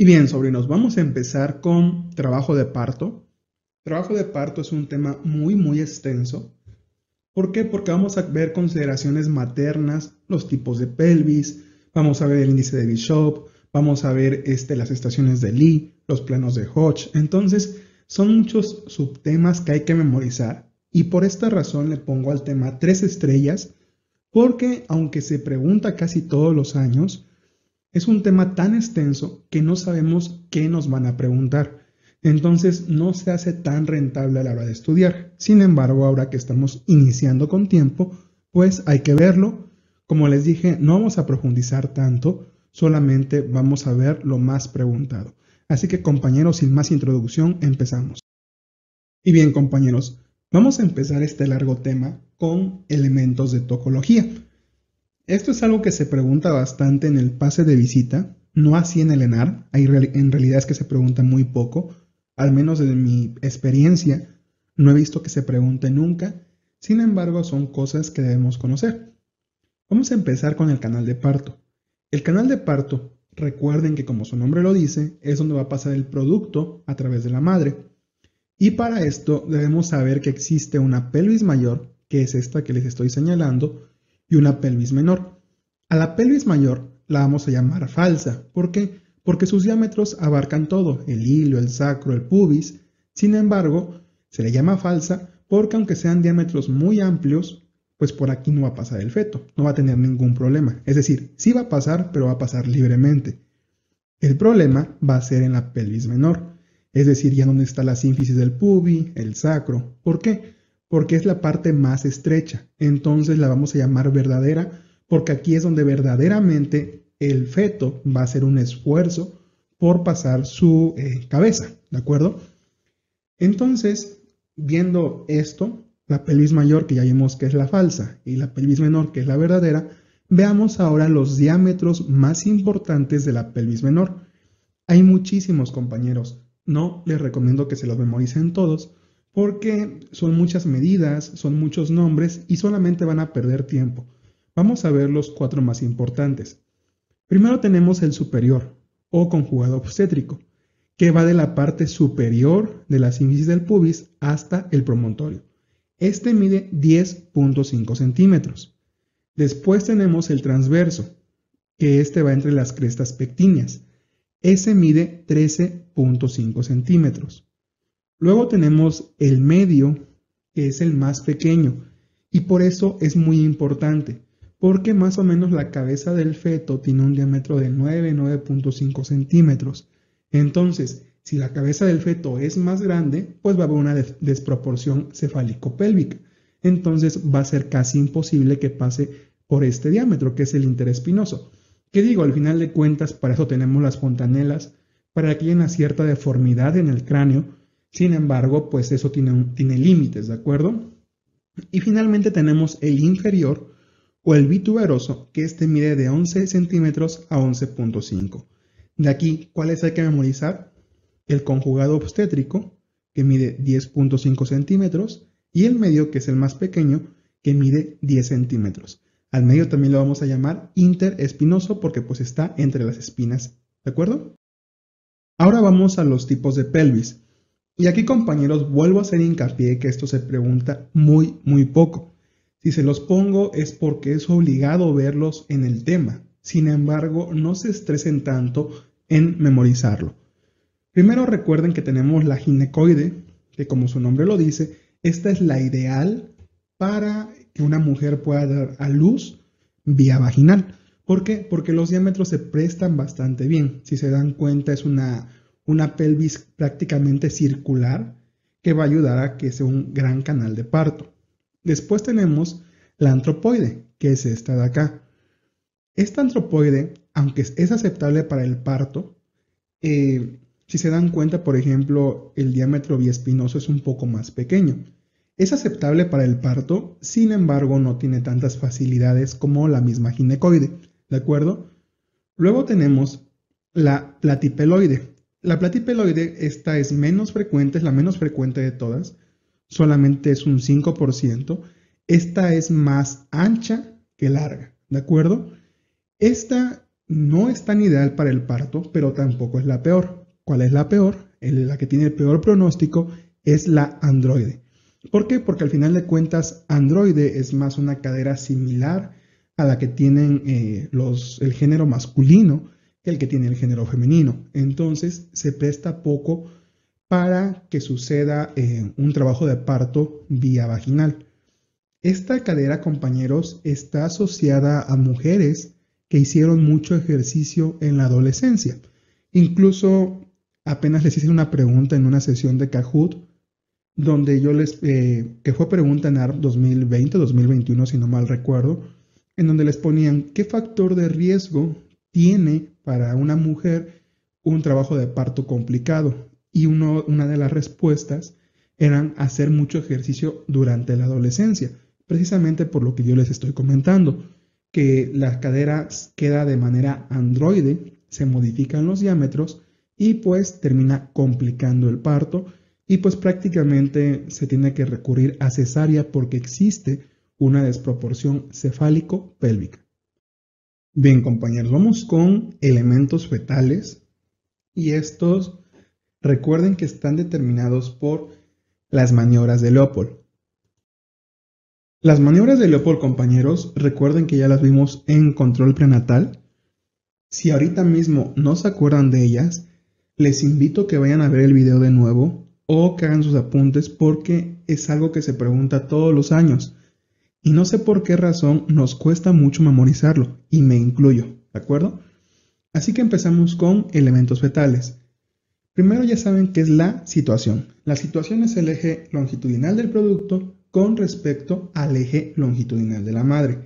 Y bien, sobrinos, vamos a empezar con trabajo de parto. Trabajo de parto es un tema muy extenso. ¿Por qué? Porque vamos a ver consideraciones maternas, los tipos de pelvis, vamos a ver el índice de Bishop, vamos a ver las estaciones de Lee, los planos de Hodge. Entonces, son muchos subtemas que hay que memorizar. Y por esta razón le pongo al tema 3 estrellas, porque aunque se pregunta casi todos los años, es un tema tan extenso que no sabemos qué nos van a preguntar. Entonces no se hace tan rentable a la hora de estudiar. Sin embargo, ahora que estamos iniciando con tiempo, pues hay que verlo. Como les dije, no vamos a profundizar tanto, solamente vamos a ver lo más preguntado. Así que compañeros, sin más introducción, empezamos. Y bien compañeros, vamos a empezar este largo tema con elementos de tocología. Esto es algo que se pregunta bastante en el pase de visita, no así en el ENAR, en realidad es que se pregunta muy poco, al menos desde mi experiencia, no he visto que se pregunte nunca, sin embargo son cosas que debemos conocer. Vamos a empezar con el canal de parto. El canal de parto, recuerden que como su nombre lo dice, es donde va a pasar el producto a través de la madre. Y para esto debemos saber que existe una pelvis mayor, que es esta que les estoy señalando, y una pelvis menor. A la pelvis mayor la vamos a llamar falsa. ¿Por qué? Porque sus diámetros abarcan todo, el ilio, el sacro, el pubis. Sin embargo, se le llama falsa porque aunque sean diámetros muy amplios, pues por aquí no va a pasar el feto, no va a tener ningún problema. Es decir, sí va a pasar, pero va a pasar libremente. El problema va a ser en la pelvis menor, es decir, ya donde está la sínfisis del pubi, el sacro. ¿Por qué? Porque es la parte más estrecha. Entonces la vamos a llamar verdadera, porque aquí es donde verdaderamente el feto va a hacer un esfuerzo por pasar su cabeza, ¿de acuerdo? Entonces, viendo esto, la pelvis mayor, que ya vimos que es la falsa, y la pelvis menor, que es la verdadera, veamos ahora los diámetros más importantes de la pelvis menor. Hay muchísimos compañeros, no les recomiendo que se los memoricen todos, porque son muchas medidas, son muchos nombres y solamente van a perder tiempo. Vamos a ver los 4 más importantes. Primero tenemos el superior, o conjugado obstétrico, que va de la parte superior de la sínfisis del pubis hasta el promontorio. Este mide 10.5 centímetros. Después tenemos el transverso, que este va entre las crestas pectíneas. Ese mide 13.5 centímetros. Luego tenemos el medio, que es el más pequeño, y por eso es muy importante, porque más o menos la cabeza del feto tiene un diámetro de 9.5 centímetros. Entonces, si la cabeza del feto es más grande, pues va a haber una desproporción cefálico-pélvica. Entonces va a ser casi imposible que pase por este diámetro, que es el interespinoso. ¿Qué digo? Al final de cuentas, para eso tenemos las fontanelas, para que haya una cierta deformidad en el cráneo. Sin embargo, pues eso tiene límites, ¿de acuerdo? Y finalmente tenemos el inferior o el bituberoso, que este mide de 11 centímetros a 11.5. De aquí, ¿cuáles hay que memorizar? El conjugado obstétrico, que mide 10.5 centímetros, y el medio, que es el más pequeño, que mide 10 centímetros. Al medio también lo vamos a llamar interespinoso porque pues está entre las espinas, ¿de acuerdo? Ahora vamos a los tipos de pelvis. Y aquí, compañeros, vuelvo a hacer hincapié que esto se pregunta muy poco. Si se los pongo es porque es obligado verlos en el tema. Sin embargo, no se estresen tanto en memorizarlo. Primero recuerden que tenemos la ginecoide, que como su nombre lo dice, esta es la ideal para que una mujer pueda dar a luz vía vaginal. ¿Por qué? Porque los diámetros se prestan bastante bien. Si se dan cuenta, es una pelvis prácticamente circular que va a ayudar a que sea un gran canal de parto. Después tenemos la antropoide, que es esta de acá. Esta antropoide, aunque es aceptable para el parto, si se dan cuenta, por ejemplo, el diámetro biespinoso es un poco más pequeño. Es aceptable para el parto, sin embargo, no tiene tantas facilidades como la misma ginecoide, ¿de acuerdo? Luego tenemos la platipeloide. La platipeloide, esta es menos frecuente, es la menos frecuente de todas, solamente es un 5%. Esta es más ancha que larga, ¿de acuerdo? Esta no es tan ideal para el parto, pero tampoco es la peor. ¿Cuál es la peor? La que tiene el peor pronóstico es la androide. ¿Por qué? Porque al final de cuentas, androide es más una cadera similar a la que tienen el género masculino que el que tiene el género femenino. Entonces, se presta poco para que suceda un trabajo de parto vía vaginal. Esta cadera, compañeros, está asociada a mujeres que hicieron mucho ejercicio en la adolescencia. Incluso apenas les hice una pregunta en una sesión de Kahoot, donde que fue pregunta en ARP 2020-2021, si no mal recuerdo, en donde les ponían qué factor de riesgo tiene para una mujer un trabajo de parto complicado. Y una de las respuestas eran hacer mucho ejercicio durante la adolescencia, precisamente por lo que yo les estoy comentando, que la cadera queda de manera androide, se modifican los diámetros y pues termina complicando el parto y pues prácticamente se tiene que recurrir a cesárea porque existe una desproporción cefálico-pélvica. Bien, compañeros, vamos con elementos fetales y estos recuerden que están determinados por las maniobras de Leopold. Las maniobras de Leopold, compañeros, recuerden que ya las vimos en control prenatal. Si ahorita mismo no se acuerdan de ellas, les invito a que vayan a ver el video de nuevo o que hagan sus apuntes porque es algo que se pregunta todos los años. Y no sé por qué razón nos cuesta mucho memorizarlo, y me incluyo, ¿de acuerdo? Así que empezamos con elementos fetales. Primero ya saben qué es la situación. La situación es el eje longitudinal del producto con respecto al eje longitudinal de la madre.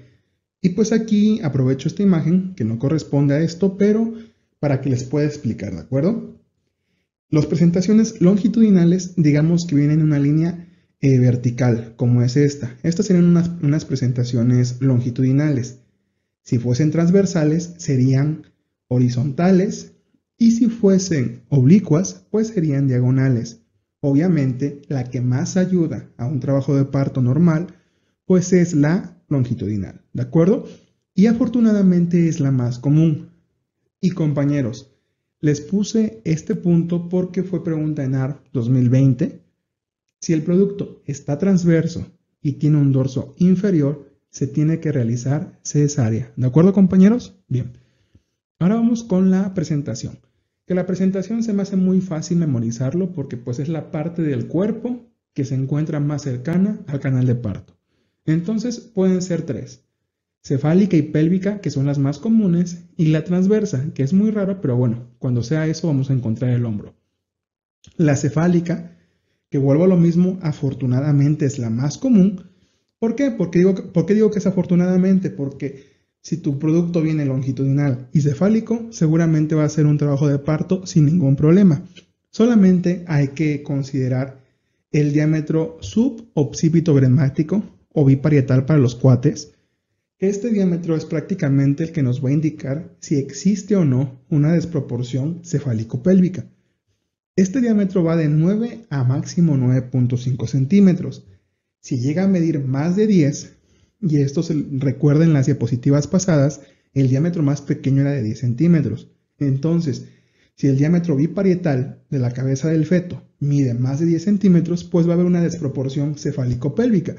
Y pues aquí aprovecho esta imagen que no corresponde a esto, pero para que les pueda explicar, ¿de acuerdo? Las presentaciones longitudinales, digamos que vienen en una línea vertical, como es esta. Estas serían unas presentaciones longitudinales. Si fuesen transversales, serían horizontales. Y si fuesen oblicuas, pues serían diagonales. Obviamente, la que más ayuda a un trabajo de parto normal, pues es la longitudinal, ¿de acuerdo? Y afortunadamente es la más común. Y compañeros, les puse este punto porque fue pregunta en ARP 2020. Si el producto está transverso y tiene un dorso inferior, se tiene que realizar cesárea. ¿De acuerdo, compañeros? Bien. Ahora vamos con la presentación. Que la presentación se me hace muy fácil memorizarlo porque pues es la parte del cuerpo que se encuentra más cercana al canal de parto. Entonces pueden ser tres. Cefálica y pélvica, que son las más comunes, y la transversa, que es muy rara, pero bueno, cuando sea eso vamos a encontrar el hombro. La cefálica, que vuelvo a lo mismo, afortunadamente es la más común. ¿Por qué? ¿Por qué digo que es afortunadamente? Porque si tu producto viene longitudinal y cefálico, seguramente va a ser un trabajo de parto sin ningún problema. Solamente hay que considerar el diámetro suboccipito brenmático o biparietal para los cuates. Este diámetro es prácticamente el que nos va a indicar si existe o no una desproporción cefálico-pélvica. Este diámetro va de 9 a máximo 9.5 centímetros. Si llega a medir más de 10, y esto se recuerda en las diapositivas pasadas, el diámetro más pequeño era de 10 centímetros. Entonces, si el diámetro biparietal de la cabeza del feto mide más de 10 centímetros, pues va a haber una desproporción cefálico-pélvica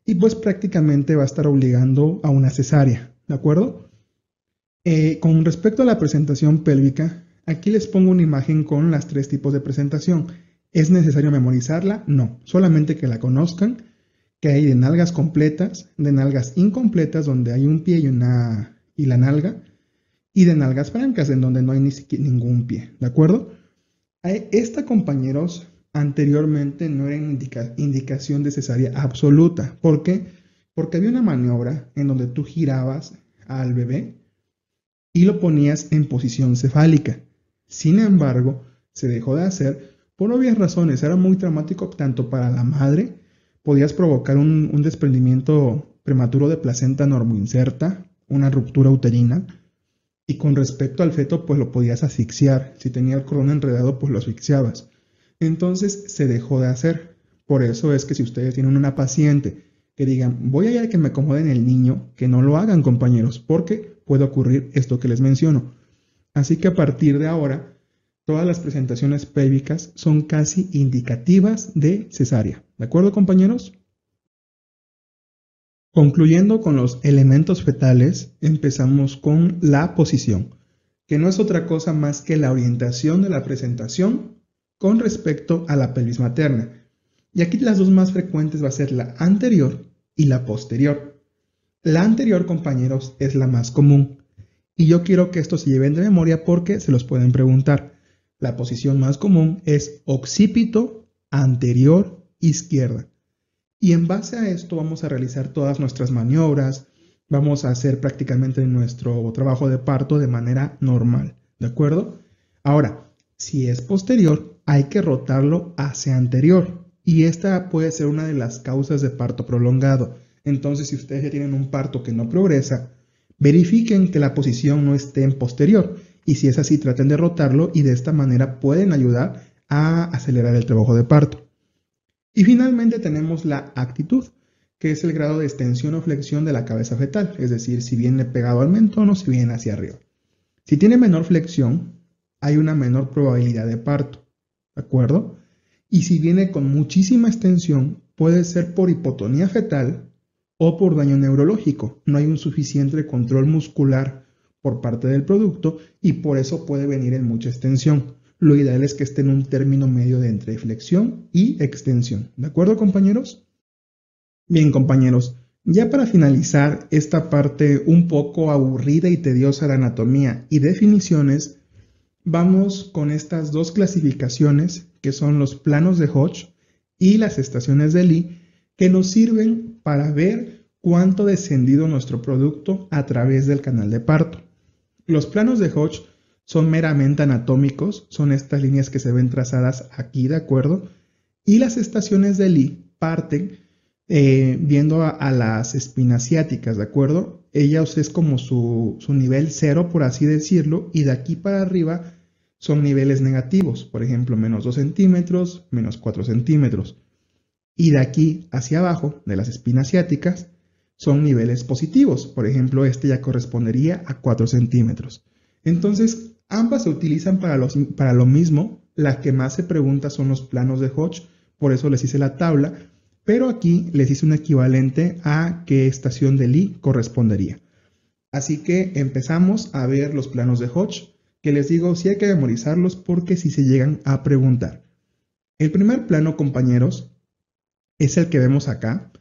y pues prácticamente va a estar obligando a una cesárea, ¿de acuerdo? Con respecto a la presentación pélvica, aquí les pongo una imagen con las tres tipos de presentación. ¿Es necesario memorizarla? No, solamente que la conozcan, que hay de nalgas completas, de nalgas incompletas donde hay un pie y la nalga, y de nalgas francas en donde no hay ningún pie, ¿de acuerdo? Esta, compañeros, anteriormente no era indicación de cesárea absoluta. ¿Por qué? Porque había una maniobra en donde tú girabas al bebé y lo ponías en posición cefálica. Sin embargo, se dejó de hacer por obvias razones. Era muy traumático tanto para la madre, podías provocar un desprendimiento prematuro de placenta normoinserta, una ruptura uterina, y con respecto al feto, pues lo podías asfixiar. Si tenía el cordón enredado, pues lo asfixiabas. Entonces se dejó de hacer. Por eso es que si ustedes tienen una paciente que digan, voy a ir a que me acomoden el niño, que no lo hagan, compañeros. ¿Por qué? puede ocurrir esto que les menciono. Así que a partir de ahora, todas las presentaciones pélvicas son casi indicativas de cesárea. ¿De acuerdo, compañeros? Concluyendo con los elementos fetales, empezamos con la posición, que no es otra cosa más que la orientación de la presentación con respecto a la pelvis materna. Y aquí las dos más frecuentes va a ser la anterior y la posterior. La anterior, compañeros, es la más común. Y yo quiero que esto se lleven de memoria porque se los pueden preguntar. La posición más común es occipito anterior izquierda. Y en base a esto vamos a realizar todas nuestras maniobras, vamos a hacer prácticamente nuestro trabajo de parto de manera normal, ¿de acuerdo? Ahora, si es posterior, hay que rotarlo hacia anterior y esta puede ser una de las causas de parto prolongado. Entonces, si ustedes ya tienen un parto que no progresa, verifiquen que la posición no esté en posterior y si es así, traten de rotarlo y de esta manera pueden ayudar a acelerar el trabajo de parto. Y finalmente tenemos la actitud, que es el grado de extensión o flexión de la cabeza fetal, es decir, si viene pegado al mentón o si viene hacia arriba. Si tiene menor flexión, hay una menor probabilidad de parto, ¿de acuerdo? Y si viene con muchísima extensión, puede ser por hipotonía fetal o por daño neurológico. No hay un suficiente control muscular por parte del producto y por eso puede venir en mucha extensión. Lo ideal es que esté en un término medio de entre flexión y extensión. ¿De acuerdo, compañeros? Bien, compañeros, ya para finalizar esta parte un poco aburrida y tediosa de anatomía y definiciones, vamos con estas dos clasificaciones que son los planos de Hodge y las estaciones de Lee, que nos sirven para ver cuánto ha descendido nuestro producto a través del canal de parto. Los planos de Hodge son meramente anatómicos, son estas líneas que se ven trazadas aquí, ¿de acuerdo? Y las estaciones de Lee parten viendo a las espinas ciáticas, ¿de acuerdo? Ellas es como su nivel cero, por así decirlo, y de aquí para arriba son niveles negativos, por ejemplo, menos 2 centímetros, menos 4 centímetros. Y de aquí hacia abajo, de las espinas ciáticas, son niveles positivos, por ejemplo, este ya correspondería a 4 centímetros. Entonces, ambas se utilizan para lo mismo. Las que más se pregunta son los planos de Hodge, por eso les hice la tabla, pero aquí les hice un equivalente a qué estación de Lee correspondería. Así que empezamos a ver los planos de Hodge, que les digo sí hay que memorizarlos porque si se llegan a preguntar. El primer plano, compañeros, es el que vemos acá,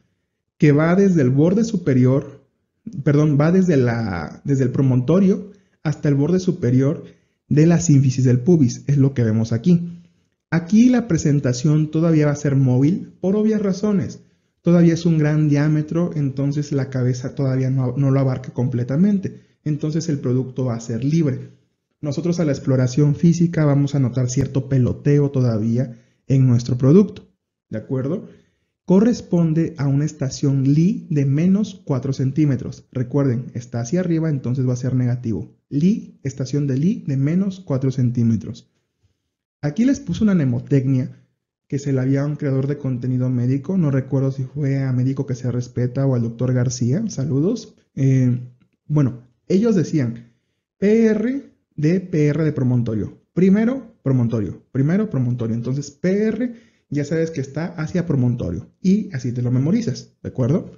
que va desde el borde superior, perdón, va desde el promontorio hasta el borde superior de la sínfisis del pubis, es lo que vemos aquí. Aquí la presentación todavía va a ser móvil por obvias razones. Todavía es un gran diámetro, entonces la cabeza todavía no lo abarca completamente. Entonces el producto va a ser libre. Nosotros a la exploración física vamos a notar cierto peloteo todavía en nuestro producto, ¿de acuerdo? Corresponde a una estación Lee de menos 4 centímetros. Recuerden, está hacia arriba, entonces va a ser negativo. Lee, estación de Lee de menos 4 centímetros. Aquí les puse una mnemotecnia que se la había a un creador de contenido médico. No recuerdo si fue a Médico que se respeta o al doctor García. Saludos. Bueno, ellos decían PR de promontorio. Primero promontorio. Entonces PR ya sabes que está hacia promontorio y así te lo memorizas, ¿de acuerdo?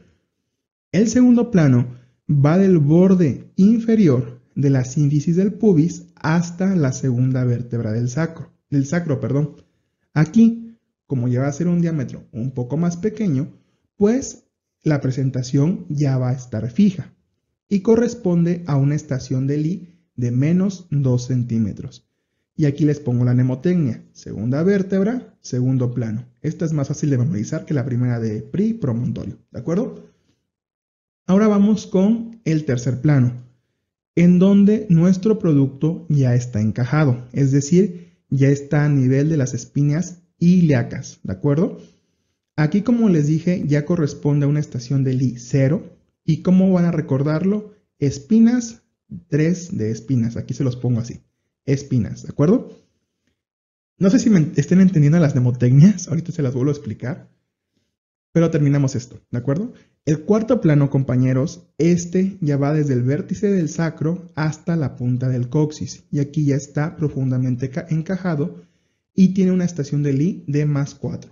El segundo plano va del borde inferior de la sínfisis del pubis hasta la segunda vértebra del sacro. Aquí, como ya va a ser un diámetro un poco más pequeño, pues la presentación ya va a estar fija y corresponde a una estación de Lee de menos 2 centímetros. Y aquí les pongo la mnemotecnia, segunda vértebra, segundo plano. Esta es más fácil de memorizar que la primera de promontorio, ¿de acuerdo? Ahora vamos con el tercer plano, en donde nuestro producto ya está encajado, es decir, ya está a nivel de las espinas ilíacas, ¿de acuerdo? Aquí, como les dije, ya corresponde a una estación de Lee 0. ¿Y cómo van a recordarlo? Espinas, 3 de espinas. Aquí se los pongo así. Espinas, ¿de acuerdo? No sé si me estén entendiendo las mnemotecnias. Ahorita se las vuelvo a explicar. Pero terminamos esto, ¿de acuerdo? El cuarto plano, compañeros, este ya va desde el vértice del sacro hasta la punta del coxis. Y aquí ya está profundamente encajado y tiene una estación de Lie de +4.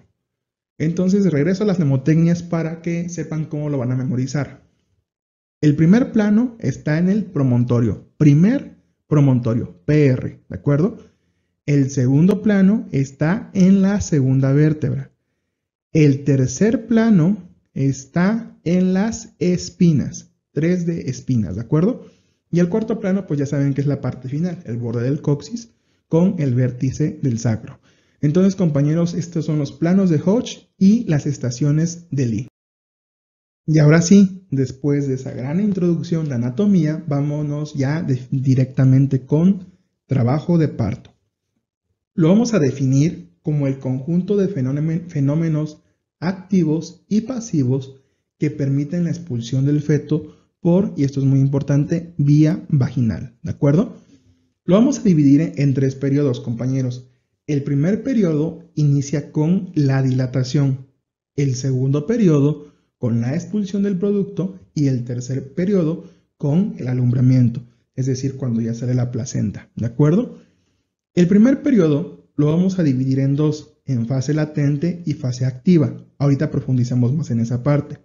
Entonces regreso a las mnemotecnias para que sepan cómo lo van a memorizar. El primer plano está en el promontorio, primer promontorio, PR, ¿de acuerdo? El segundo plano está en la segunda vértebra. El tercer plano está en las espinas, 3 de espinas, ¿de acuerdo? Y el cuarto plano, pues ya saben que es la parte final, el borde del coxis con el vértice del sacro. Entonces, compañeros, estos son los planos de Hodge y las estaciones de Lie. Y ahora sí, después de esa gran introducción de anatomía, vámonos ya directamente con trabajo de parto. Lo vamos a definir como el conjunto de fenómenos activos y pasivos que permiten la expulsión del feto por, y esto es muy importante, vía vaginal, ¿de acuerdo? Lo vamos a dividir en 3 periodos, compañeros. El primer periodo inicia con la dilatación, el segundo periodo con la expulsión del producto y el tercer periodo con el alumbramiento, es decir, cuando ya sale la placenta, ¿de acuerdo? El primer periodo lo vamos a dividir en 2, en fase latente y fase activa. Ahorita profundizamos más en esa parte.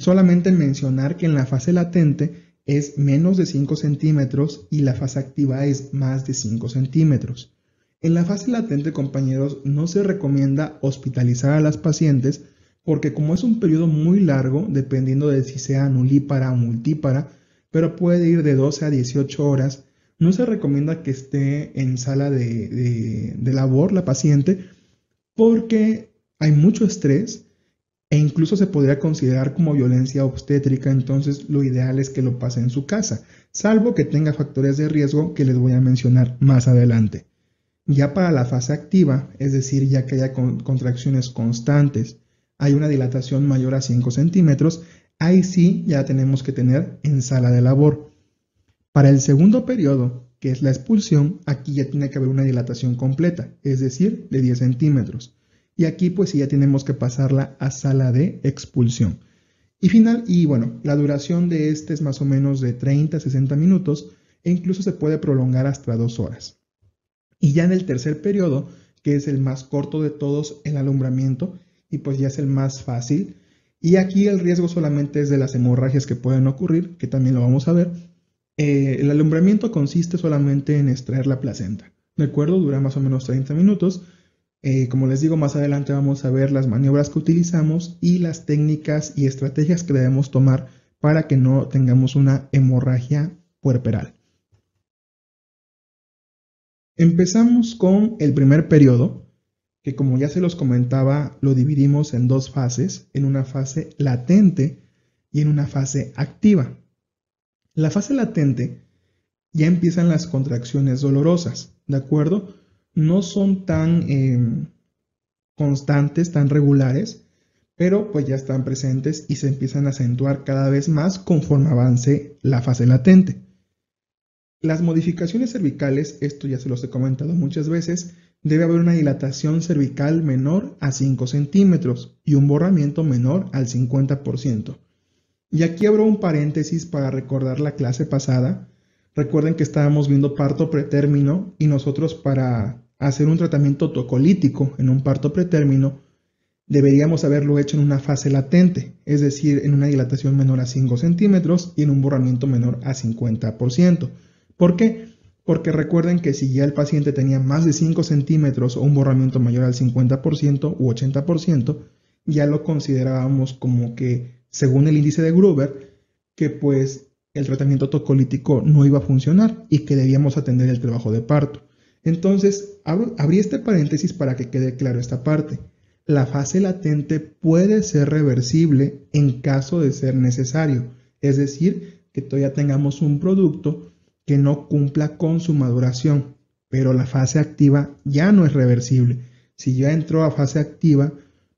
Solamente mencionar que en la fase latente es menos de 5 centímetros y la fase activa es más de 5 centímetros. En la fase latente, compañeros, no se recomienda hospitalizar a las pacientes porque como es un periodo muy largo, dependiendo de si sea nulípara o multípara, pero puede ir de 12 a 18 horas, no se recomienda que esté en sala de labor la paciente porque hay mucho estrés e incluso se podría considerar como violencia obstétrica, entonces lo ideal es que lo pase en su casa, salvo que tenga factores de riesgo que les voy a mencionar más adelante. Ya para la fase activa, es decir, ya que haya contracciones constantes, hay una dilatación mayor a 5 centímetros, ahí sí ya tenemos que tener en sala de labor. Para el segundo periodo, que es la expulsión, aquí ya tiene que haber una dilatación completa, es decir, de 10 centímetros. Y aquí pues sí ya tenemos que pasarla a sala de expulsión. Y bueno, la duración de este es más o menos de 30 a 60 minutos e incluso se puede prolongar hasta 2 horas. Y ya en el tercer periodo, que es el más corto de todos, el alumbramiento, y pues ya es el más fácil. Y aquí el riesgo solamente es de las hemorragias que pueden ocurrir, que también lo vamos a ver. El alumbramiento consiste solamente en extraer la placenta, ¿de acuerdo? Dura más o menos 30 minutos. Como les digo, más adelante vamos a ver las maniobras que utilizamos y las técnicas y estrategias que debemos tomar para que no tengamos una hemorragia puerperal. Empezamos con el primer periodo, que como ya se los comentaba, lo dividimos en 2 fases, en una fase latente y en una fase activa. La fase latente ya empiezan las contracciones dolorosas, ¿de acuerdo? No son tan constantes, tan regulares, pero pues ya están presentes y se empiezan a acentuar cada vez más conforme avance la fase latente. Las modificaciones cervicales, esto ya se los he comentado muchas veces, debe haber una dilatación cervical menor a 5 centímetros y un borramiento menor al 50%. Y aquí abro un paréntesis para recordar la clase pasada. Recuerden que estábamos viendo parto pretérmino y nosotros para hacer un tratamiento tocolítico en un parto pretérmino deberíamos haberlo hecho en una fase latente, es decir, en una dilatación menor a 5 centímetros y en un borramiento menor a 50%. ¿Por qué? Porque recuerden que si ya el paciente tenía más de 5 centímetros o un borramiento mayor al 50% u 80%, ya lo considerábamos como que, según el índice de Gruber, que pues el tratamiento tocolítico no iba a funcionar y que debíamos atender el trabajo de parto. Entonces, abrí este paréntesis para que quede claro esta parte. La fase latente puede ser reversible en caso de ser necesario, es decir, que todavía tengamos un producto que no cumpla con su maduración, pero la fase activa ya no es reversible. Si ya entró a fase activa,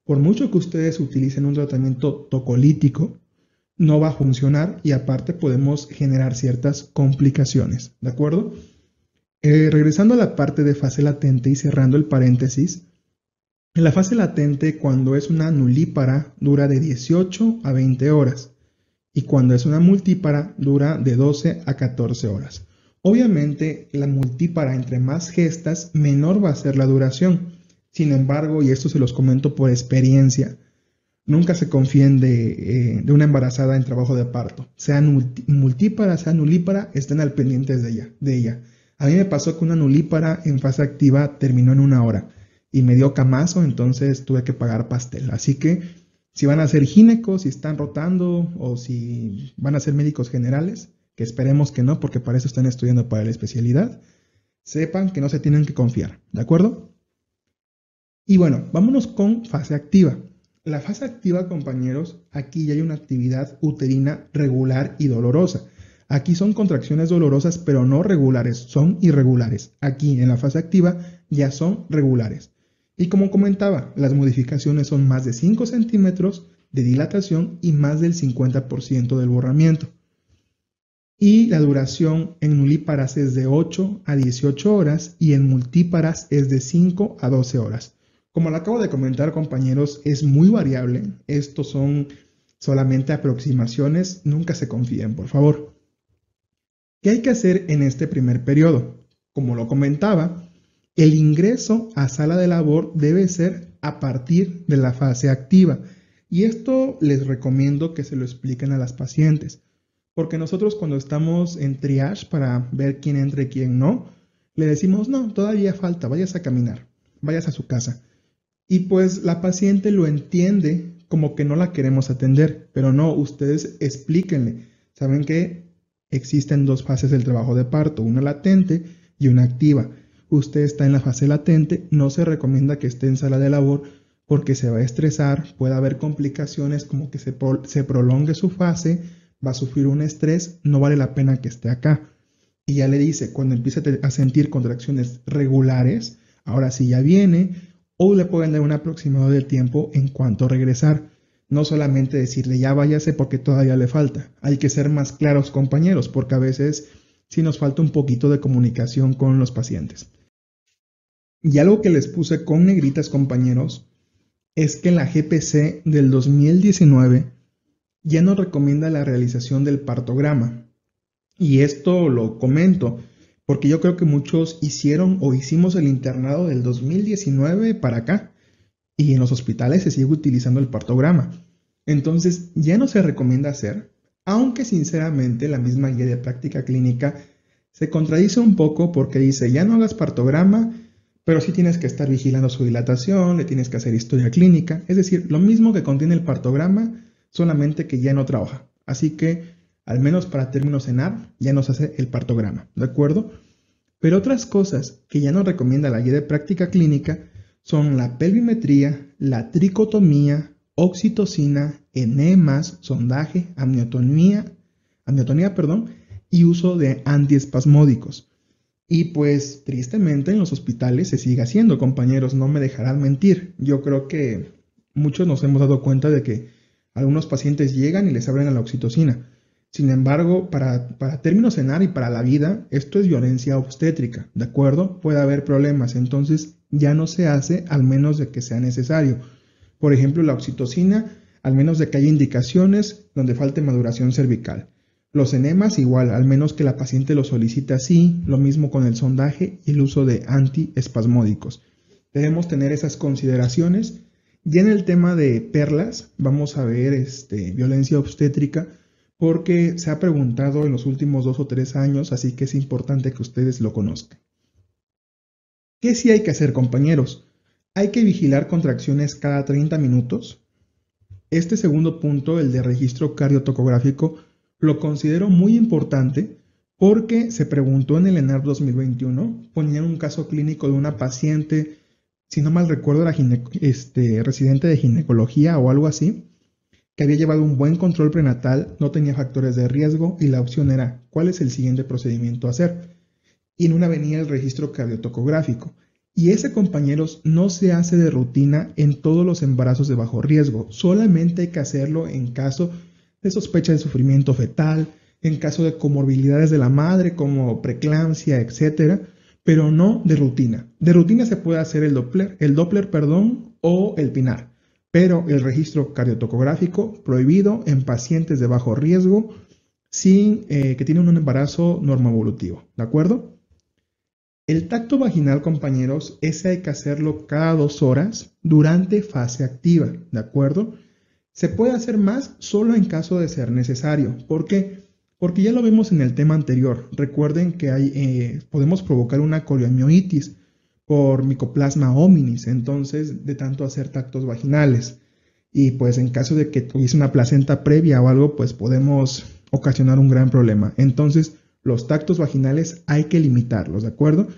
por mucho que ustedes utilicen un tratamiento tocolítico, no va a funcionar y aparte podemos generar ciertas complicaciones, ¿de acuerdo? Regresando a la parte de fase latente y cerrando el paréntesis, La fase latente, cuando es una nulípara, dura de 18 a 20 horas y cuando es una multípara, dura de 12 a 14 horas. Obviamente, la multípara, entre más gestas, menor va a ser la duración. Sin embargo, y esto se los comento por experiencia, nunca se confíen de una embarazada en trabajo de parto. Sea multípara, sea nulípara, estén al pendiente de ella. A mí me pasó que una nulípara en fase activa terminó en 1 hora y me dio camazo, entonces tuve que pagar pastel. Así que si van a ser ginecos, si están rotando o si van a ser médicos generales, que esperemos que no, porque para eso están estudiando para la especialidad, sepan que no se tienen que confiar, ¿de acuerdo? Y bueno, vámonos con fase activa. La fase activa, compañeros, aquí ya hay una actividad uterina regular y dolorosa. Aquí son contracciones dolorosas, pero no regulares, son irregulares. Aquí en la fase activa ya son regulares. Y como comentaba, las modificaciones son más de 5 centímetros de dilatación y más del 50% del borramiento. Y la duración en nulíparas es de 8 a 18 horas y en multíparas es de 5 a 12 horas. Como lo acabo de comentar, compañeros, es muy variable. Estos son solamente aproximaciones, nunca se confíen, por favor. ¿Qué hay que hacer en este primer periodo? Como lo comentaba, el ingreso a sala de labor debe ser a partir de la fase activa. Y esto les recomiendo que se lo expliquen a las pacientes. Porque nosotros cuando estamos en triage para ver quién entra y quién no, le decimos, no, todavía falta, vayas a caminar, vayas a su casa. Y pues la paciente lo entiende como que no la queremos atender, pero no, ustedes explíquenle. Saben que existen dos fases del trabajo de parto, una latente y una activa. Usted está en la fase latente, no se recomienda que esté en sala de labor porque se va a estresar, puede haber complicaciones como que se prolongue su fase, va a sufrir un estrés, no vale la pena que esté acá. Y ya le dice, cuando empiece a sentir contracciones regulares, ahora sí ya viene, o le pueden dar un aproximado del tiempo en cuanto a regresar. No solamente decirle ya váyase porque todavía le falta. Hay que ser más claros, compañeros, porque a veces sí nos falta un poquito de comunicación con los pacientes. Y algo que les puse con negritas, compañeros, es que la GPC del 2019 ya no recomienda la realización del partograma. Y esto lo comento porque yo creo que muchos hicieron o hicimos el internado del 2019 para acá y en los hospitales se sigue utilizando el partograma. Entonces ya no se recomienda hacer, aunque sinceramente la misma guía de práctica clínica se contradice un poco porque dice ya no hagas partograma, pero sí tienes que estar vigilando su dilatación, le tienes que hacer historia clínica, es decir, lo mismo que contiene el partograma, solamente que ya no trabaja. Así que, al menos para términos ENAR, ya nos hace el partograma, ¿de acuerdo? Pero otras cosas que ya nos recomienda la guía de práctica clínica son la pelvimetría, la tricotomía, oxitocina, enemas, sondaje, amniotonía, y uso de antiespasmódicos. Y pues tristemente en los hospitales se sigue haciendo, compañeros, no me dejarán mentir. Yo creo que muchos nos hemos dado cuenta de que algunos pacientes llegan y les abren a la oxitocina. Sin embargo, para términos ENAR y para la vida, esto es violencia obstétrica, ¿de acuerdo? Puede haber problemas, entonces ya no se hace al menos de que sea necesario. Por ejemplo, la oxitocina, al menos de que haya indicaciones donde falte maduración cervical. Los enemas igual, al menos que la paciente lo solicite así, lo mismo con el sondaje y el uso de antiespasmódicos. Debemos tener esas consideraciones. Ya en el tema de perlas, vamos a ver violencia obstétrica, porque se ha preguntado en los últimos 2 o 3 años, así que es importante que ustedes lo conozcan. ¿Qué sí hay que hacer, compañeros? Hay que vigilar contracciones cada 30 minutos. Este segundo punto, el de registro cardiotocográfico, lo considero muy importante porque se preguntó en el ENAR 2021, ponían un caso clínico de una paciente, si no mal recuerdo era residente de ginecología o algo así, que había llevado un buen control prenatal, no tenía factores de riesgo y la opción era, ¿cuál es el siguiente procedimiento a hacer? Y en una venía el registro cardiotocográfico. Y ese, compañeros, no se hace de rutina en todos los embarazos de bajo riesgo, solamente hay que hacerlo en caso de sospecha de sufrimiento fetal, en caso de comorbilidades de la madre como preeclampsia, etc., pero no de rutina. De rutina se puede hacer el Doppler, o el PINAR, pero el registro cardiotocográfico prohibido en pacientes de bajo riesgo sin que tienen un embarazo normoevolutivo, ¿de acuerdo? El tacto vaginal, compañeros, ese hay que hacerlo cada 2 horas durante fase activa, ¿de acuerdo? Se puede hacer más solo en caso de ser necesario. ¿Por qué? Porque ya lo vimos en el tema anterior. Recuerden que podemos provocar una coriomiolitis por Mycoplasma hominis, entonces de tanto hacer tactos vaginales. Y pues en caso de que tuviese una placenta previa o algo, pues podemos ocasionar un gran problema. Entonces los tactos vaginales hay que limitarlos, ¿de acuerdo?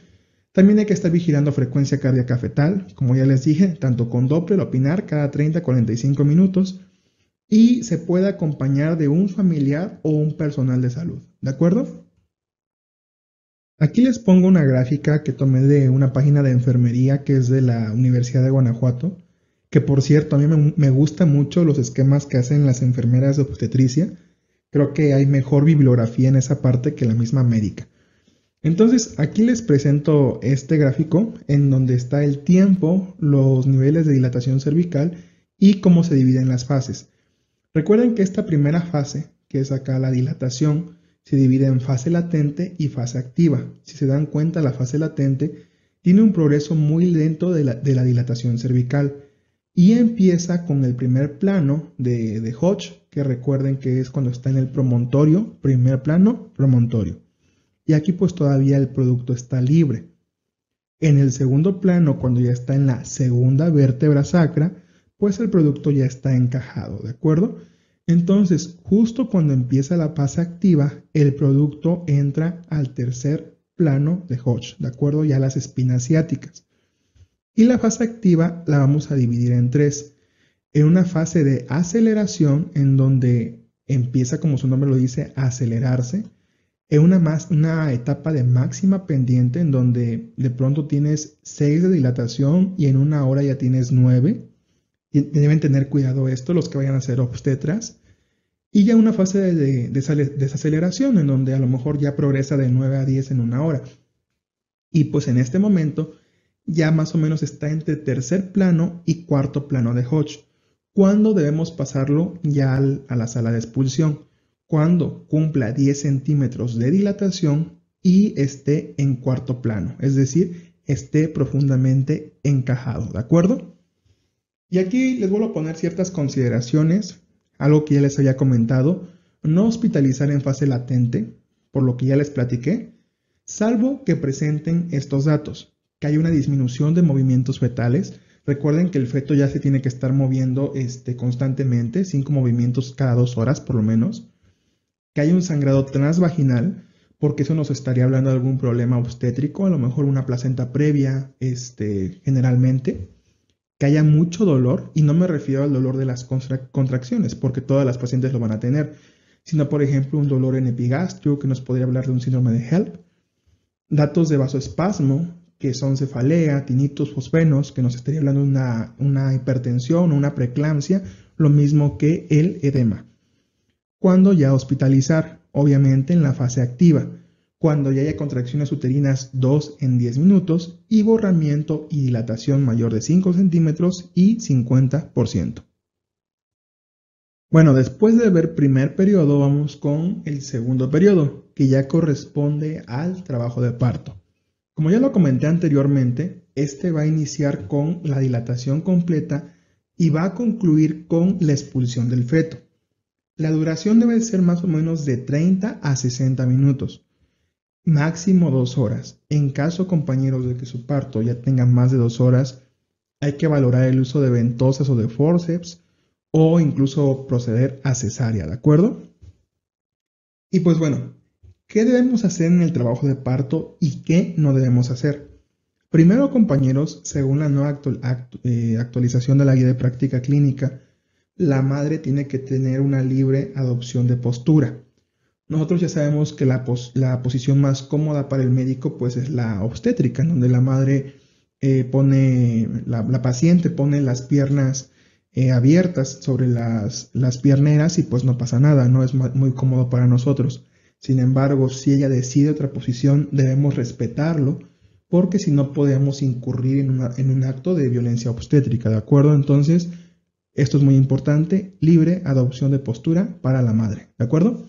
También hay que estar vigilando frecuencia cardíaca fetal, como ya les dije, tanto con Doppler o PINAR cada 30 a 45 minutos. Y se puede acompañar de un familiar o un personal de salud, ¿de acuerdo? Aquí les pongo una gráfica que tomé de una página de enfermería que es de la Universidad de Guanajuato, que por cierto a mí me gustan mucho los esquemas que hacen las enfermeras de obstetricia. Creo que hay mejor bibliografía en esa parte que la misma médica. Entonces aquí les presento este gráfico en donde está el tiempo, los niveles de dilatación cervical y cómo se dividen las fases. Recuerden que esta primera fase, que es acá la dilatación, se divide en fase latente y fase activa. Si se dan cuenta, la fase latente tiene un progreso muy lento de la dilatación cervical y empieza con el primer plano de Hodge, que recuerden que es cuando está en el promontorio, primer plano, promontorio. Y aquí pues todavía el producto está libre. En el segundo plano, cuando ya está en la segunda vértebra sacra, pues el producto ya está encajado, ¿de acuerdo? Entonces, justo cuando empieza la fase activa, el producto entra al tercer plano de Hodge, ¿de acuerdo? Ya las espinas ciáticas. Y la fase activa la vamos a dividir en 3. En una fase de aceleración, en donde empieza, como su nombre lo dice, a acelerarse. En una etapa de máxima pendiente, en donde de pronto tienes 6 de dilatación y en una hora ya tienes 9. Deben tener cuidado esto, los que vayan a ser obstetras. Y ya una fase de desaceleración, en donde a lo mejor ya progresa de 9 a 10 en una hora. Y pues en este momento ya más o menos está entre tercer plano y cuarto plano de Hodge. ¿Cuándo debemos pasarlo ya a la sala de expulsión? Cuando cumpla 10 centímetros de dilatación y esté en cuarto plano, es decir, esté profundamente encajado, ¿de acuerdo? Y aquí les vuelvo a poner ciertas consideraciones, algo que ya les había comentado: no hospitalizar en fase latente, por lo que ya les platiqué, salvo que presenten estos datos, que hay una disminución de movimientos fetales. Recuerden que el feto ya se tiene que estar moviendo constantemente, 5 movimientos cada 2 horas por lo menos, que hay un sangrado transvaginal, porque eso nos estaría hablando de algún problema obstétrico, a lo mejor una placenta previa, generalmente, que haya mucho dolor, y no me refiero al dolor de las contracciones, porque todas las pacientes lo van a tener, sino por ejemplo un dolor en epigastrio, que nos podría hablar de un síndrome de HELP, datos de vasoespasmo, que son cefalea, tinnitus, fosfenos, que nos estaría hablando de una hipertensión o una preeclampsia, lo mismo que el edema. Cuando ya hospitalizar, obviamente en la fase activa, cuando ya haya contracciones uterinas 2 en 10 minutos y borramiento y dilatación mayor de 5 centímetros y 50%. Bueno, después de ver primer periodo, vamos con el segundo periodo, que ya corresponde al trabajo de parto. Como ya lo comenté anteriormente, este va a iniciar con la dilatación completa y va a concluir con la expulsión del feto. La duración debe ser más o menos de 30 a 60 minutos, máximo 2 horas. En caso, compañeros, de que su parto ya tenga más de 2 horas, hay que valorar el uso de ventosas o de forceps, o incluso proceder a cesárea, ¿de acuerdo? Y pues bueno, ¿qué debemos hacer en el trabajo de parto y qué no debemos hacer? Primero, compañeros, según la nueva actualización de la guía de práctica clínica, la madre tiene que tener una libre adopción de postura. Nosotros ya sabemos que la posición más cómoda para el médico pues es la obstétrica, en donde la madre la paciente pone las piernas abiertas sobre las pierneras y pues no pasa nada, no es muy cómodo para nosotros. Sin embargo, si ella decide otra posición, debemos respetarlo, porque si no podemos incurrir en un acto de violencia obstétrica, ¿de acuerdo? Entonces, esto es muy importante, libre adopción de postura para la madre, ¿de acuerdo?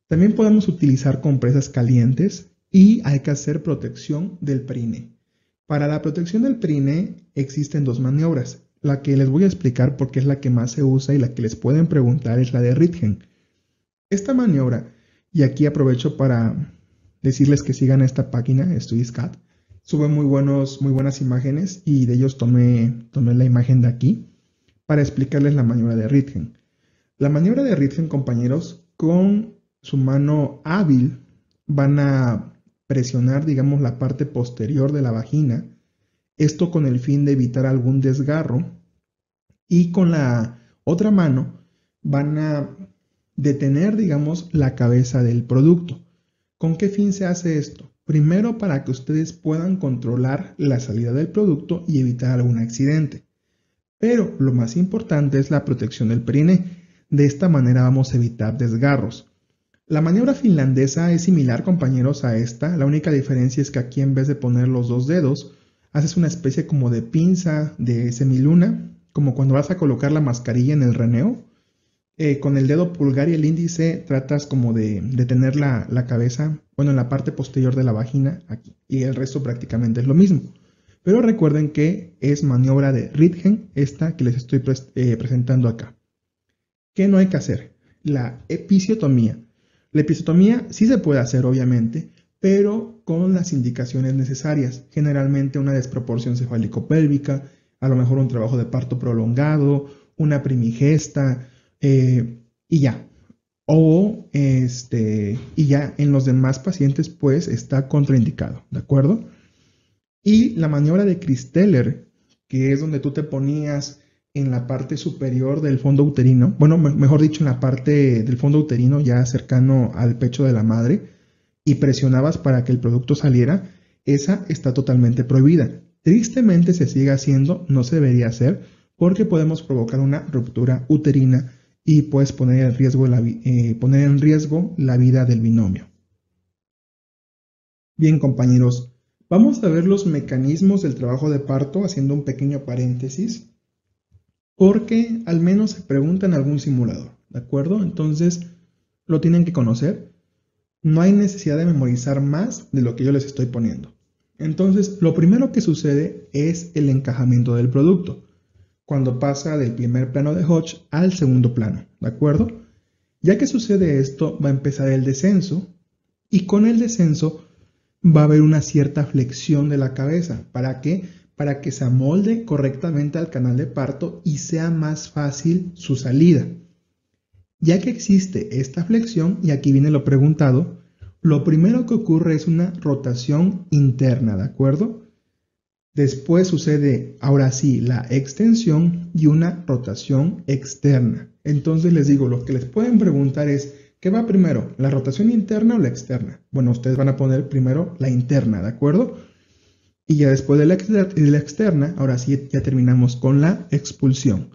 También podemos utilizar compresas calientes y hay que hacer protección del perine. Para la protección del perine existen dos maniobras. La que les voy a explicar porque es la que más se usa y la que les pueden preguntar es la de Ritgen. Esta maniobra, y aquí aprovecho para decirles que sigan esta página, StudySCAT, sube muy buenas imágenes y de ellos tomé la imagen de aquí para explicarles la maniobra de Ritgen. La maniobra de Ritgen, compañeros, con su mano hábil van a presionar, digamos, la parte posterior de la vagina, esto con el fin de evitar algún desgarro, y con la otra mano van a detener, digamos, la cabeza del producto. ¿Con qué fin se hace esto? Primero, para que ustedes puedan controlar la salida del producto y evitar algún accidente. Pero lo más importante es la protección del perine. De esta manera vamos a evitar desgarros. La maniobra finlandesa es similar, compañeros, a esta. La única diferencia es que aquí, en vez de poner los dos dedos, haces una especie como de pinza de semiluna, como cuando vas a colocar la mascarilla en el reneo. Con el dedo pulgar y el índice tratas como de tener la cabeza, bueno, en la parte posterior de la vagina aquí. Y el resto prácticamente es lo mismo. Pero recuerden que es maniobra de Ritgen, esta que les estoy presentando acá. ¿Qué no hay que hacer? La episiotomía. La episiotomía sí se puede hacer, obviamente, pero con las indicaciones necesarias. Generalmente una desproporción cefálico-pélvica, a lo mejor un trabajo de parto prolongado, una primigesta, y ya. Y ya en los demás pacientes, pues está contraindicado, ¿de acuerdo? Y la maniobra de Christeller, que es donde tú te ponías en la parte superior del fondo uterino, bueno, mejor dicho, en la parte del fondo uterino ya cercano al pecho de la madre, y presionabas para que el producto saliera, esa está totalmente prohibida. Tristemente se sigue haciendo, no se debería hacer, porque podemos provocar una ruptura uterina y puedes poner en riesgo la vida del binomio. Bien, compañeros, vamos a ver los mecanismos del trabajo de parto haciendo un pequeño paréntesis, porque al menos se pregunta en algún simulador, ¿de acuerdo? Entonces lo tienen que conocer. No hay necesidad de memorizar más de lo que yo les estoy poniendo. Entonces, lo primero que sucede es el encajamiento del producto, cuando pasa del primer plano de Hodge al segundo plano, ¿de acuerdo? Ya que sucede esto, va a empezar el descenso, y con el descenso va a haber una cierta flexión de la cabeza. ¿Para qué? Para que se amolde correctamente al canal de parto y sea más fácil su salida. Ya que existe esta flexión, y aquí viene lo preguntado, lo primero que ocurre es una rotación interna, ¿de acuerdo? Después sucede, ahora sí, la extensión y una rotación externa. Entonces les digo, lo que les pueden preguntar es, ¿qué va primero, la rotación interna o la externa? Bueno, ustedes van a poner primero la interna, ¿de acuerdo? Y ya después de la externa, ahora sí ya terminamos con la expulsión.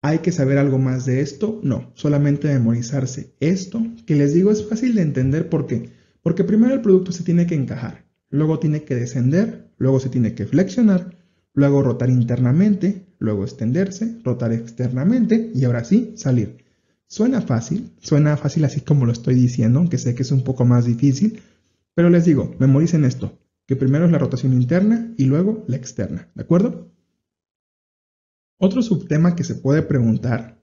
¿Hay que saber algo más de esto? No, solamente memorizarse esto, que les digo es fácil de entender. ¿Por qué? Porque primero el producto se tiene que encajar, luego tiene que descender, luego se tiene que flexionar, luego rotar internamente, luego extenderse, rotar externamente y ahora sí salir. Suena fácil así como lo estoy diciendo, aunque sé que es un poco más difícil, pero les digo, memoricen esto, que primero es la rotación interna y luego la externa, ¿de acuerdo? Otro subtema que se puede preguntar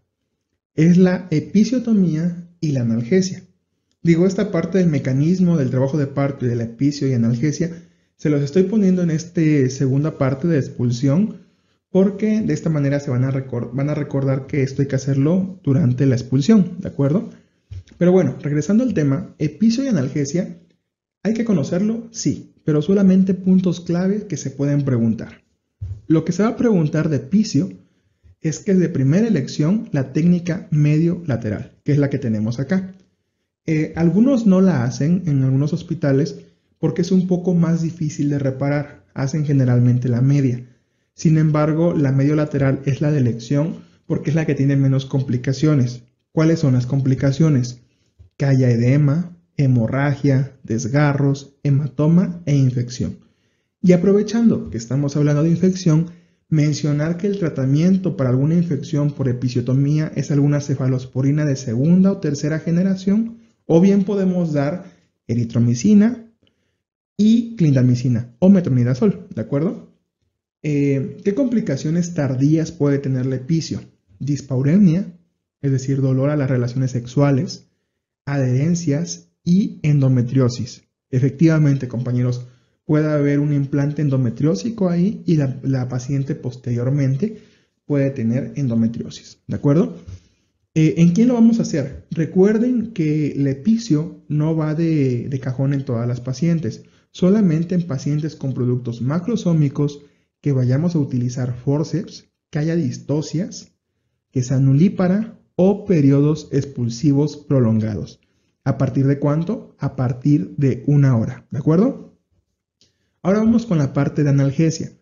es la episiotomía y la analgesia. Digo, esta parte del mecanismo del trabajo de parto y de la episio y analgesia se los estoy poniendo en esta segunda parte de expulsión porque de esta manera se van a recordar que esto hay que hacerlo durante la expulsión, ¿de acuerdo? Pero bueno, regresando al tema, episio y analgesia, ¿hay que conocerlo? Sí, pero solamente puntos clave que se pueden preguntar. Lo que se va a preguntar de episio es que es de primera elección la técnica medio lateral, que es la que tenemos acá. Algunos no la hacen en algunos hospitales porque es un poco más difícil de reparar, hacen generalmente la media. Sin embargo, la medio lateral es la de elección porque es la que tiene menos complicaciones. ¿Cuáles son las complicaciones? Que haya edema, hemorragia, desgarros, hematoma e infección. Y aprovechando que estamos hablando de infección, mencionar que el tratamiento para alguna infección por episiotomía es alguna cefalosporina de segunda o tercera generación, o bien podemos dar eritromicina y clindamicina o metronidazol, ¿de acuerdo? ¿Qué complicaciones tardías puede tener la episio? Dispauremia, es decir, dolor a las relaciones sexuales, adherencias y endometriosis. Efectivamente, compañeros, puede haber un implante endometriósico ahí y la paciente posteriormente puede tener endometriosis, ¿de acuerdo? ¿En quién lo vamos a hacer? Recuerden que el episio no va de cajón en todas las pacientes, solamente en pacientes con productos macrosómicos que vayamos a utilizar forceps, que haya distocias, que sea nulípara o periodos expulsivos prolongados. ¿A partir de cuánto? A partir de 1 hora, ¿de acuerdo? Ahora vamos con la parte de analgesia.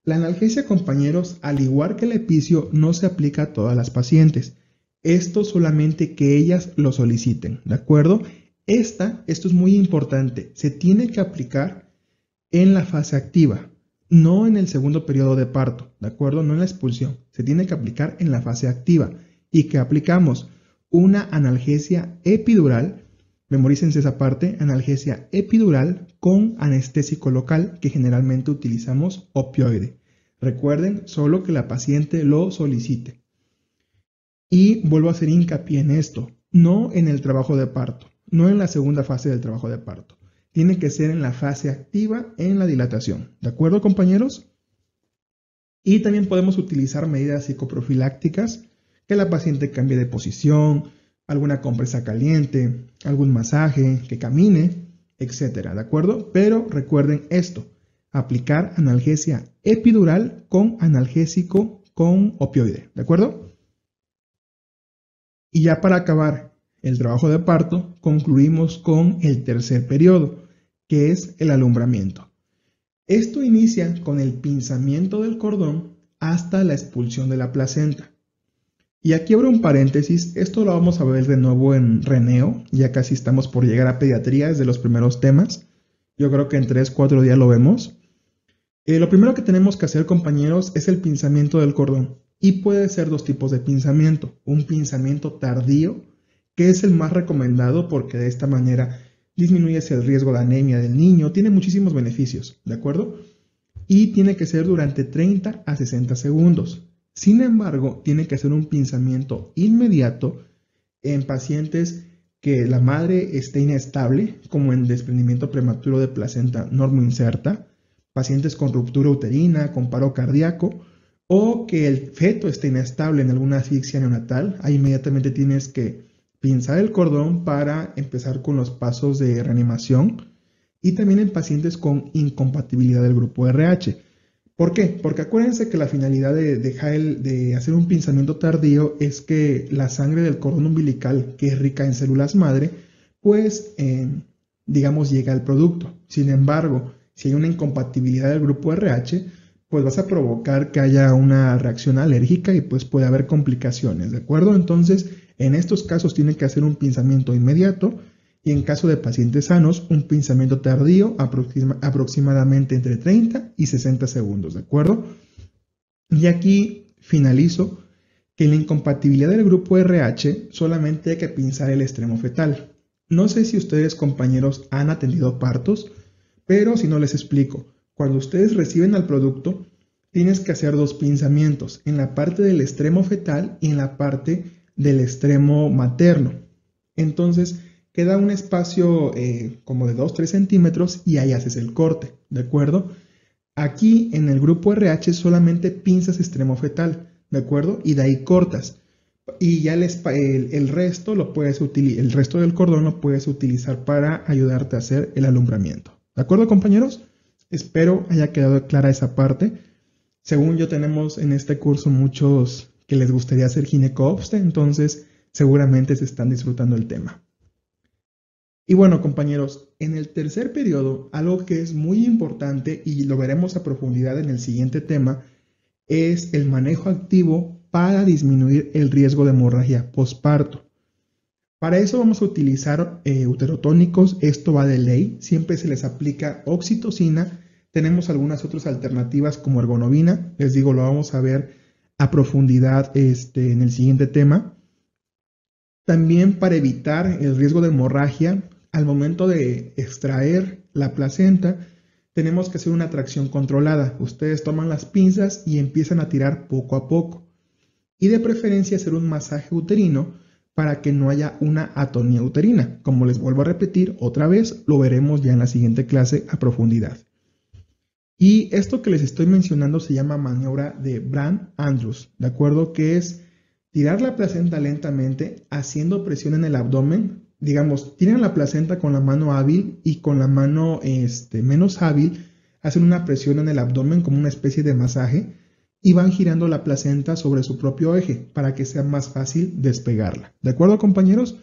La analgesia, compañeros, al igual que el episio, no se aplica a todas las pacientes. Esto solamente que ellas lo soliciten, ¿de acuerdo? Esto es muy importante, se tiene que aplicar en la fase activa, no en el segundo periodo de parto, ¿de acuerdo? No en la expulsión, se tiene que aplicar en la fase activa y que aplicamos una analgesia epidural, memorícense esa parte, analgesia epidural con anestésico local, que generalmente utilizamos opioide. Recuerden, solo que la paciente lo solicite. Y vuelvo a hacer hincapié en esto, no en el trabajo de parto, no en la segunda fase del trabajo de parto. Tiene que ser en la fase activa, en la dilatación. ¿De acuerdo, compañeros? Y también podemos utilizar medidas psicoprofilácticas, que la paciente cambie de posición, alguna compresa caliente, algún masaje, que camine, etcétera, ¿de acuerdo? Pero recuerden esto, aplicar analgesia epidural con analgésico con opioide, ¿de acuerdo? Y ya para acabar el trabajo de parto, concluimos con el tercer periodo, que es el alumbramiento. Esto inicia con el pinzamiento del cordón hasta la expulsión de la placenta. Y aquí abro un paréntesis, esto lo vamos a ver de nuevo en Reneo, ya casi estamos por llegar a pediatría, es de los primeros temas. Yo creo que en 3-4 días lo vemos. Lo primero que tenemos que hacer, compañeros, es el pinzamiento del cordón. Y puede ser dos tipos de pinzamiento. Un pinzamiento tardío, que es el más recomendado porque de esta manera disminuyes el riesgo de anemia del niño. Tiene muchísimos beneficios, ¿de acuerdo? Y tiene que ser durante 30 a 60 segundos. Sin embargo, tiene que ser un pinzamiento inmediato en pacientes que la madre esté inestable, como en desprendimiento prematuro de placenta normoinserta, pacientes con ruptura uterina, con paro cardíaco, o que el feto esté inestable en alguna asfixia neonatal. Ahí inmediatamente tienes que pinzar el cordón para empezar con los pasos de reanimación, y también en pacientes con incompatibilidad del grupo RH. ¿Por qué? Porque acuérdense que la finalidad de hacer un pinzamiento tardío es que la sangre del cordón umbilical, que es rica en células madre, pues, digamos, llega al producto. Sin embargo, si hay una incompatibilidad del grupo RH, pues vas a provocar que haya una reacción alérgica y pues puede haber complicaciones, ¿de acuerdo? Entonces, en estos casos tiene que hacer un pinzamiento inmediato y en caso de pacientes sanos, un pinzamiento tardío aproximadamente entre 30 y 60 segundos, ¿de acuerdo? Y aquí finalizo que en la incompatibilidad del grupo RH solamente hay que pinzar el extremo fetal. No sé si ustedes, compañeros, han atendido partos, pero si no les explico. Cuando ustedes reciben al producto, tienes que hacer dos pinzamientos, en la parte del extremo fetal y en la parte del extremo materno. Entonces, queda un espacio como de 2-3 centímetros y ahí haces el corte, ¿de acuerdo? Aquí en el grupo RH solamente pinzas extremo fetal, ¿de acuerdo? Y de ahí cortas. Y ya el resto el resto del cordón lo puedes utilizar para ayudarte a hacer el alumbramiento. ¿De acuerdo, compañeros? Espero haya quedado clara esa parte. Según yo, tenemos en este curso muchos que les gustaría hacer gineco-obste, entonces seguramente se están disfrutando el tema. Y bueno, compañeros, en el tercer periodo, algo que es muy importante y lo veremos a profundidad en el siguiente tema, es el manejo activo para disminuir el riesgo de hemorragia posparto. Para eso vamos a utilizar uterotónicos, esto va de ley, siempre se les aplica oxitocina Tenemos algunas otras alternativas como ergonovina. Les digo, lo vamos a ver a profundidad en el siguiente tema. También para evitar el riesgo de hemorragia, al momento de extraer la placenta, tenemos que hacer una tracción controlada. Ustedes toman las pinzas y empiezan a tirar poco a poco. Y de preferencia hacer un masaje uterino para que no haya una atonía uterina. Como les vuelvo a repetir otra vez, lo veremos ya en la siguiente clase a profundidad. Y esto que les estoy mencionando se llama maniobra de Brandt-Andrews, ¿de acuerdo? Que es tirar la placenta lentamente haciendo presión en el abdomen. Digamos, tiran la placenta con la mano hábil y con la mano menos hábil hacen una presión en el abdomen como una especie de masaje y van girando la placenta sobre su propio eje para que sea más fácil despegarla. ¿De acuerdo, compañeros?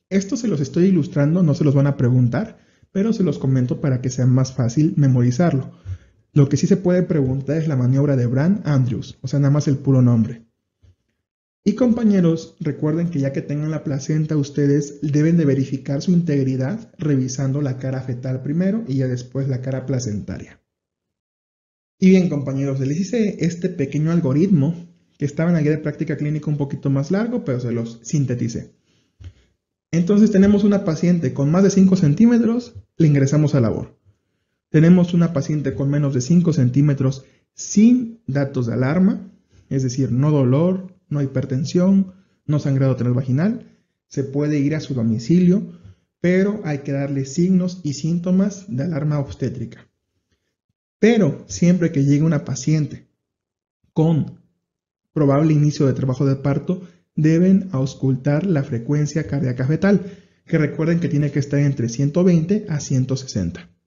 Esto se los estoy ilustrando, no se los van a preguntar, pero se los comento para que sea más fácil memorizarlo. Lo que sí se puede preguntar es la maniobra de Brandt-Andrews, o sea, nada más el puro nombre. Y compañeros, recuerden que ya que tengan la placenta, ustedes deben de verificar su integridad revisando la cara fetal primero y ya después la cara placentaria. Y bien, compañeros, les hice este pequeño algoritmo que estaba en la guía de práctica clínica un poquito más largo, pero se los sinteticé. Entonces tenemos una paciente con más de 5 centímetros, le ingresamos a labor. Tenemos una paciente con menos de 5 centímetros sin datos de alarma, es decir, no dolor, no hipertensión, no sangrado transvaginal. Se puede ir a su domicilio, pero hay que darle signos y síntomas de alarma obstétrica. Pero siempre que llegue una paciente con probable inicio de trabajo de parto, deben auscultar la frecuencia cardíaca fetal, que recuerden que tiene que estar entre 120 a 160.